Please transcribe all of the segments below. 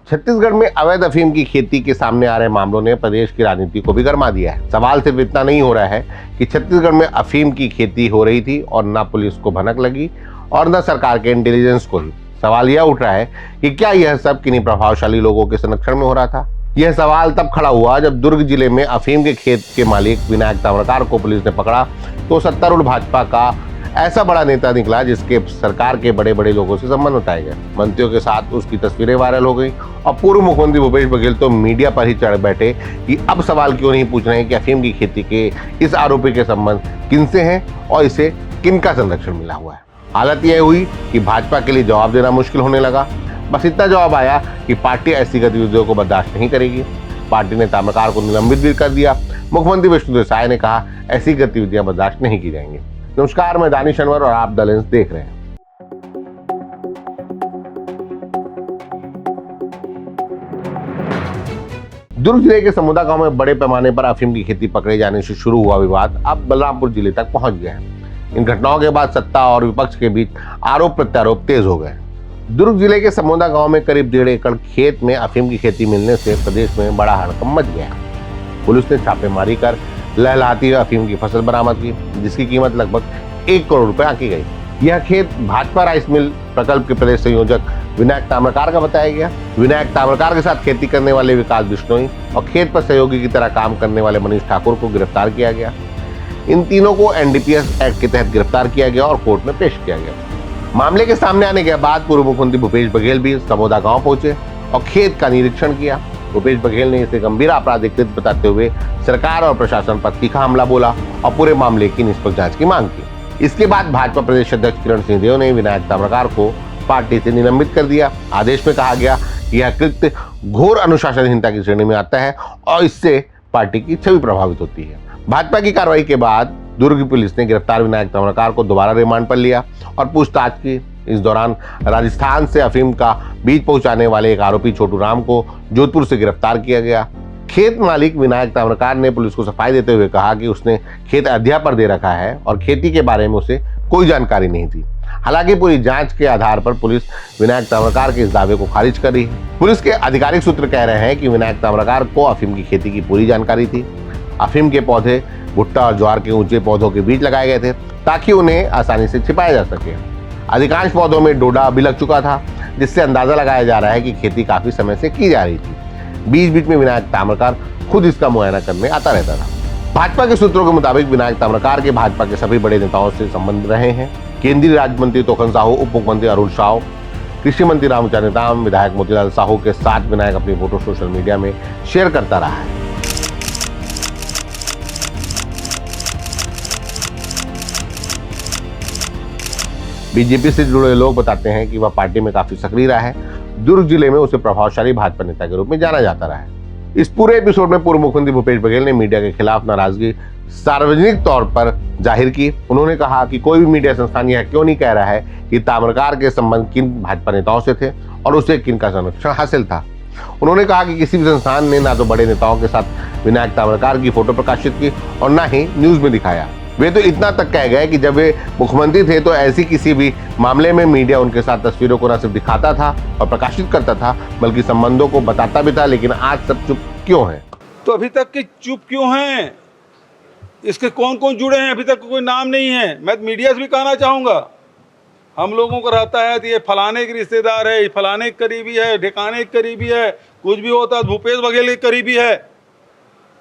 छत्तीसगढ़ में अवैध अफीम की खेती के सामने आ रहे मामलों ने प्रदेश की राजनीति को भी गरमा दिया है। सवाल सिर्फ इतना नहीं हो रहा है कि छत्तीसगढ़ में अफीम की खेती हो रही थी और न पुलिस को भनक लगी और न सरकार के इंटेलिजेंस को ही। सवाल यह उठ रहा है कि क्या यह सब किन्हीं प्रभावशाली लोगों के संरक्षण में हो रहा था। यह सवाल तब खड़ा हुआ जब दुर्ग जिले में अफीम के खेत के मालिक विनायक ताम्रकार को पुलिस ने पकड़ा तो सत्तारूढ़ भाजपा का ऐसा बड़ा नेता निकला जिसके सरकार के बड़े बड़े लोगों से संबंध उठाए गए। मंत्रियों के साथ उसकी तस्वीरें वायरल हो गई और पूर्व मुख्यमंत्री भूपेश बघेल तो मीडिया पर ही चढ़ बैठे कि अब सवाल क्यों नहीं पूछ रहे हैं कि अफीम की खेती के इस आरोपी के संबंध किनसे हैं और इसे किनका संरक्षण मिला हुआ है। हालत यह हुई कि भाजपा के लिए जवाब देना मुश्किल होने लगा। बस इतना जवाब आया कि पार्टी ऐसी गतिविधियों को बर्दाश्त नहीं करेगी। पार्टी ने ताम्रकार को निलंबित भी कर दिया। मुख्यमंत्री विष्णुदेव साय ने कहा ऐसी गतिविधियां बर्दाश्त नहीं की जाएंगी। नमस्कार, मैं दानिश अनवर और आप द लेंस देख रहे हैं। दुर्ग जिले के समोदा गांव में बड़े पैमाने पर अफीम की खेती पकड़े जाने से शुरू हुआ विवाद अब बलरामपुर जिले तक पहुंच गया है। इन घटनाओं के बाद सत्ता और विपक्ष के बीच आरोप प्रत्यारोप तेज हो गए। दुर्ग जिले के समोदा गांव में करीब 1.5 एकड़ खेत में अफीम की खेती मिलने से प्रदेश में बड़ा हड़कंप मच गया। पुलिस ने छापेमारी कर लहलहाती अफीम की फसल बरामद की, जिसकी कीमत लगभग 1 करोड़ रुपए आंकी गई। यह खेत भाजपा राइस मिल प्रकल्प के प्रदेश संयोजक विनायक ताम्रकार का बताया गया। विनायक ताम्रकार के साथ खेती करने वाले विकास बिश्नोई और खेत पर सहयोगी की तरह काम करने वाले मनीष ठाकुर को गिरफ्तार किया गया। इन तीनों को एनडीपीएस एक्ट के तहत गिरफ्तार किया गया और कोर्ट में पेश किया गया। मामले के सामने आने के बाद पूर्व मुख्यमंत्री भूपेश बघेल भी समोदा गांव पहुंचे और खेत का निरीक्षण किया। भूपेश बघेल ने इसे गंभीर आपराधिक कृत्य बताते हुए सरकार और प्रशासन पर तीखा हमला बोला और पूरे मामले की निष्पक्ष जांच की मांग की। इसके बाद भाजपा प्रदेश अध्यक्ष किरण सिंहदेव ने विनायक ताम्रकार को पार्टी से निलंबित कर दिया। आदेश में कहा गया कि यह कृत्य घोर अनुशासनहीनता की श्रेणी में आता है और इससे पार्टी की छवि प्रभावित होती है। भाजपा की कार्रवाई के बाद दुर्ग पुलिस ने गिरफ्तार विनायक ताम्रकार को दोबारा रिमांड पर लिया और पूछताछ की। इस दौरान राजस्थान से अफीम का बीज पहुंचाने वाले एक आरोपी छोटू राम को जोधपुर से गिरफ्तार किया गया। खेत मालिक विनायक ताम्रकार ने पुलिस को सफाई देते हुए कहा कि उसने खेत अध्यय पर दे रखा है और खेती के बारे में उसे कोई जानकारी नहीं थी। हालांकि पूरी जांच के आधार पर पुलिस विनायक ताम्रकार के इस दावे को खारिज कर रही है। पुलिस के आधिकारिक सूत्र कह रहे हैं कि विनायक ताम्रकार को अफीम की खेती की पूरी जानकारी थी। अफीम के पौधे भुट्टा और ज्वार के ऊंचे पौधों के बीच लगाए गए थे ताकि उन्हें आसानी से छिपाया जा सके। अधिकांश पौधों में डोडा भी लग चुका था, जिससे अंदाजा लगाया जा रहा है कि खेती काफी समय से की जा रही थी। बीच बीच में विनायक ताम्रकार खुद इसका मुआयना करने आता रहता था। भाजपा के सूत्रों के मुताबिक विनायक ताम्रकार के भाजपा के सभी बड़े नेताओं से संबंध रहे हैं। केंद्रीय राज्य मंत्री तोखन साहू, उप मुख्यमंत्री अरुण साव, कृषि मंत्री रामविचार नेताम, विधायक मोतीलाल साहू के साथ विनायक अपनी फोटो सोशल मीडिया में शेयर करता रहा है। बीजेपी से जुड़े लोग बताते हैं कि वह पार्टी में काफी सक्रिय रहा है। दुर्ग जिले में उसे प्रभावशाली भाजपा नेता के रूप में जाना जाता रहा है। इस पूरे एपिसोड में पूर्व मुख्यमंत्री भूपेश बघेल ने मीडिया के खिलाफ नाराजगी सार्वजनिक तौर पर जाहिर की। उन्होंने कहा कि कोई भी मीडिया संस्थान यह क्यों नहीं कह रहा है कि ताम्रकार के संबंध किन भाजपा नेताओं से थे और उसे किनका संरक्षण हासिल था। उन्होंने कहा कि किसी भी संस्थान ने ना तो बड़े नेताओं के साथ विनायक ताम्रकार की फोटो प्रकाशित की और ना ही न्यूज में दिखाया। वे तो इतना तक कह गए कि जब वे मुख्यमंत्री थे तो ऐसी किसी भी मामले में मीडिया उनके साथ तस्वीरों को न सिर्फ दिखाता था और प्रकाशित करता था बल्कि संबंधों को बताता भी था। लेकिन आज सब चुप क्यों है? तो अभी तक के चुप क्यों हैं? इसके कौन कौन जुड़े हैं? अभी तक कोई नाम नहीं है। मैं मीडिया से भी कहना चाहूँगा, हम लोगों को रहता है तो ये फलाने के रिश्तेदार है, ये फलाने के करीबी है, ढिकाने के करीबी है, कुछ भी होता है भूपेश बघेल के करीबी है।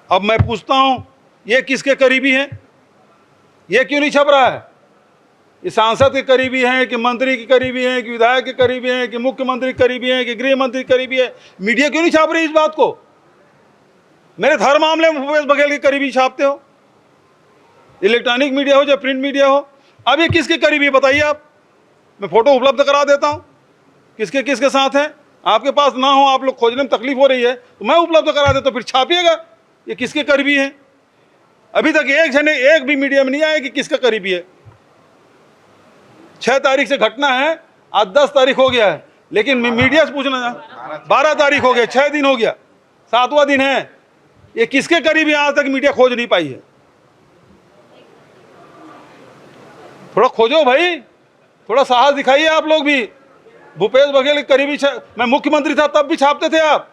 अब मैं पूछता हूँ, ये किसके करीबी हैं? ये क्यों नहीं छप रहा है? ये सांसद के करीबी हैं कि मंत्री के करीबी हैं कि विधायक के करीबी हैं कि मुख्यमंत्री के करीबी हैं कि गृह मंत्री के करीबी है? मीडिया क्यों नहीं छाप रही इस बात को? मेरे हर मामले में भूपेश बघेल के करीबी छापते हो, इलेक्ट्रॉनिक मीडिया हो या प्रिंट मीडिया हो। अब ये किसके करीबी बताइए आप, मैं फोटो उपलब्ध करा देता हूँ किसके किसके साथ हैं। आपके पास ना हो, आप लोग खोजने में तकलीफ हो रही है तो मैं उपलब्ध करा देता हूँ, फिर छापिएगा ये किसके करीबी है। अभी तक एक भी मीडिया में नहीं आया कि किसका करीबी है। 6 तारीख से घटना है, आज 10 तारीख हो गया है, लेकिन मीडिया से पूछना 12 तारीख हो गया, 6 दिन हो गया, 7वां दिन है। ये किसके करीबी आज तक मीडिया खोज नहीं पाई है। थोड़ा खोजो भाई, थोड़ा साहस दिखाइए आप लोग भी। भूपेश बघेल के करीबी मैं मुख्यमंत्री था तब भी छापते थे आप।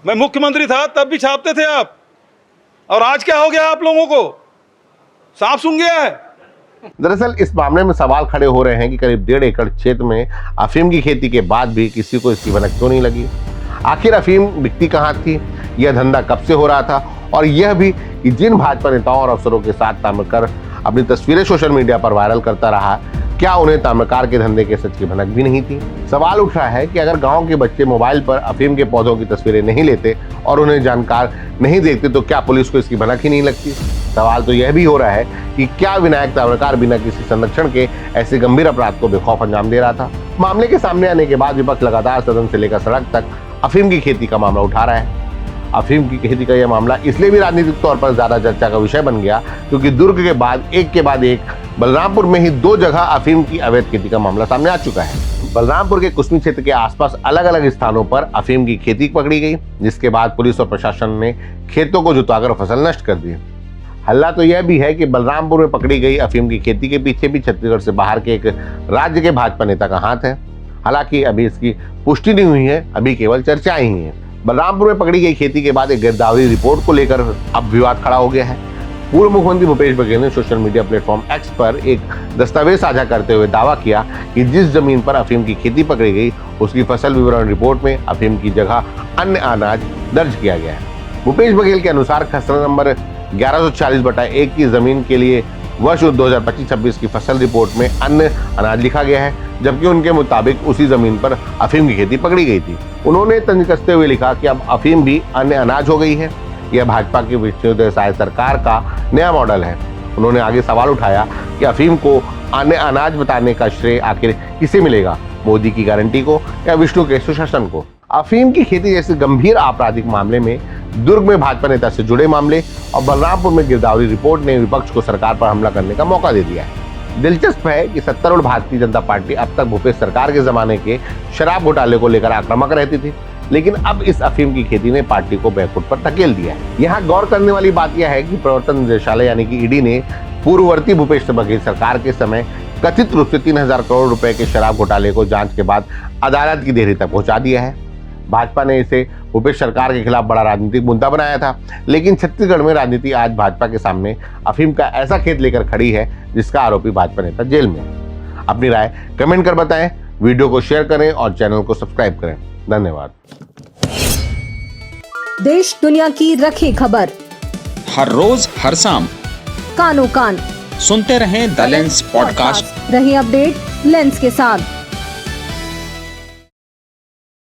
मैं मुख्यमंत्री था तब भी छापते थे आप। और आज क्या हो गया आप लोगों को? सांप सूंघ गया है। दरअसल इस मामले में सवाल खड़े हो रहे हैं कि करीब 1.5 एकड़ क्षेत्र में अफीम की खेती के बाद भी किसी को इसकी भनक क्यों नहीं लगी। आखिर अफीम बिकती कहाँ थी, यह धंधा कब से हो रहा था, और यह भी कि जिन भाजपा नेताओं और अफसरों के साथ ताम्रकार अपनी तस्वीरें सोशल मीडिया पर वायरल करता रहा, क्या उन्हें ताम्रकार के धंधे के सच की भनक भी नहीं थी। सवाल उठ रहा है कि अगर गांव के बच्चे मोबाइल पर अफीम के पौधों की तस्वीरें नहीं लेते और उन्हें जानकार नहीं देखते तो क्या पुलिस को इसकी भनक ही नहीं लगती। सवाल तो यह भी हो रहा है कि क्या विनायक ताम्रकार बिना किसी संरक्षण के ऐसे गंभीर अपराध को बेखौफ अंजाम दे रहा था। मामले के सामने आने के बाद विपक्ष लगातार सदन से लेकर सड़क तक अफीम की खेती का मामला उठा रहा है। अफीम की खेती का यह मामला इसलिए भी राजनीतिक तौर पर ज्यादा चर्चा का विषय बन गया क्योंकि दुर्ग के बाद एक बलरामपुर में ही 2 जगह अफीम की अवैध खेती का मामला सामने आ चुका है। बलरामपुर के कुसमी क्षेत्र के आसपास अलग अलग स्थानों पर अफीम की खेती पकड़ी गई, जिसके बाद पुलिस और प्रशासन ने खेतों को जुतवाकर फसल नष्ट कर दी। हल्ला तो यह भी है कि बलरामपुर में पकड़ी गई अफीम की खेती के पीछे भी छत्तीसगढ़ से बाहर के एक राज्य के भाजपा नेता का हाथ है। हालांकि अभी इसकी पुष्टि नहीं हुई है, अभी केवल चर्चाएं ही हैं। बलरामपुर में पकड़ी गई खेती के बाद एक गिरदावरी रिपोर्ट को लेकर अब विवाद खड़ा हो गया है। पूर्व मुख्यमंत्री भूपेश बघेल ने सोशल मीडिया प्लेटफॉर्म एक्स पर एक दस्तावेज साझा करते हुए दावा किया कि जिस जमीन पर अफीम की खेती पकड़ी गई उसकी फसल विवरण रिपोर्ट में अफीम की जगह अन्य अनाज दर्ज किया गया है। भूपेश बघेल के अनुसार खसरा नंबर 1140/1 की जमीन के लिए वर्ष 2025-26 की फसल रिपोर्ट में अन्य अनाज लिखा गया है, जबकि उनके मुताबिक उसी जमीन पर अफीम की खेती पकड़ी गई थी। उन्होंने तंज कसते हुए लिखा कि अब अफीम भी अन्य अनाज हो गई है। यह भाजपा की विष्णुदेव साय सरकार का नया मॉडल है। उन्होंने आगे सवाल उठाया कि अफीम को अन्य अनाज बताने का श्रेय आखिर किसे मिलेगा, मोदी की गारंटी को या विष्णु के सुशासन को। अफीम की खेती जैसे गंभीर आपराधिक मामले में दुर्ग में भाजपा नेता से जुड़े मामले और बलरामपुर में गिरदावरी रिपोर्ट ने विपक्ष को सरकार पर हमला करने का मौका दे दिया है। दिलचस्प है कि सत्तारूढ़ भारतीय जनता पार्टी अब तक भूपेश सरकार के जमाने के शराब घोटाले को लेकर आक्रामक रहती थी, लेकिन अब इस अफीम की खेती ने पार्टी को बैकफुट पर धकेल दिया है। यहाँ गौर करने वाली बात यह है कि प्रवर्तन निदेशालय यानी कि ईडी ने पूर्ववर्ती भूपेश बघेल सरकार के समय कथित रूप से 3000 करोड़ रुपए के शराब घोटाले को जांच के बाद अदालत की देहरी तक पहुंचा दिया है। भाजपा ने इसे भूपेश सरकार के खिलाफ बड़ा राजनीतिक मुद्दा बनाया था, लेकिन छत्तीसगढ़ में राजनीति आज भाजपा के सामने अफीम का ऐसा खेत लेकर खड़ी है जिसका आरोपी भाजपा नेता जेल में है। अपनी राय कमेंट कर बताएं, वीडियो को शेयर करें और चैनल को सब्सक्राइब करें। धन्यवाद। देश दुनिया की रखी खबर हर रोज हर शाम कानो कान सुनते रहें द लेंस पॉडकास्ट। रही अपडेट लेंस के साथ।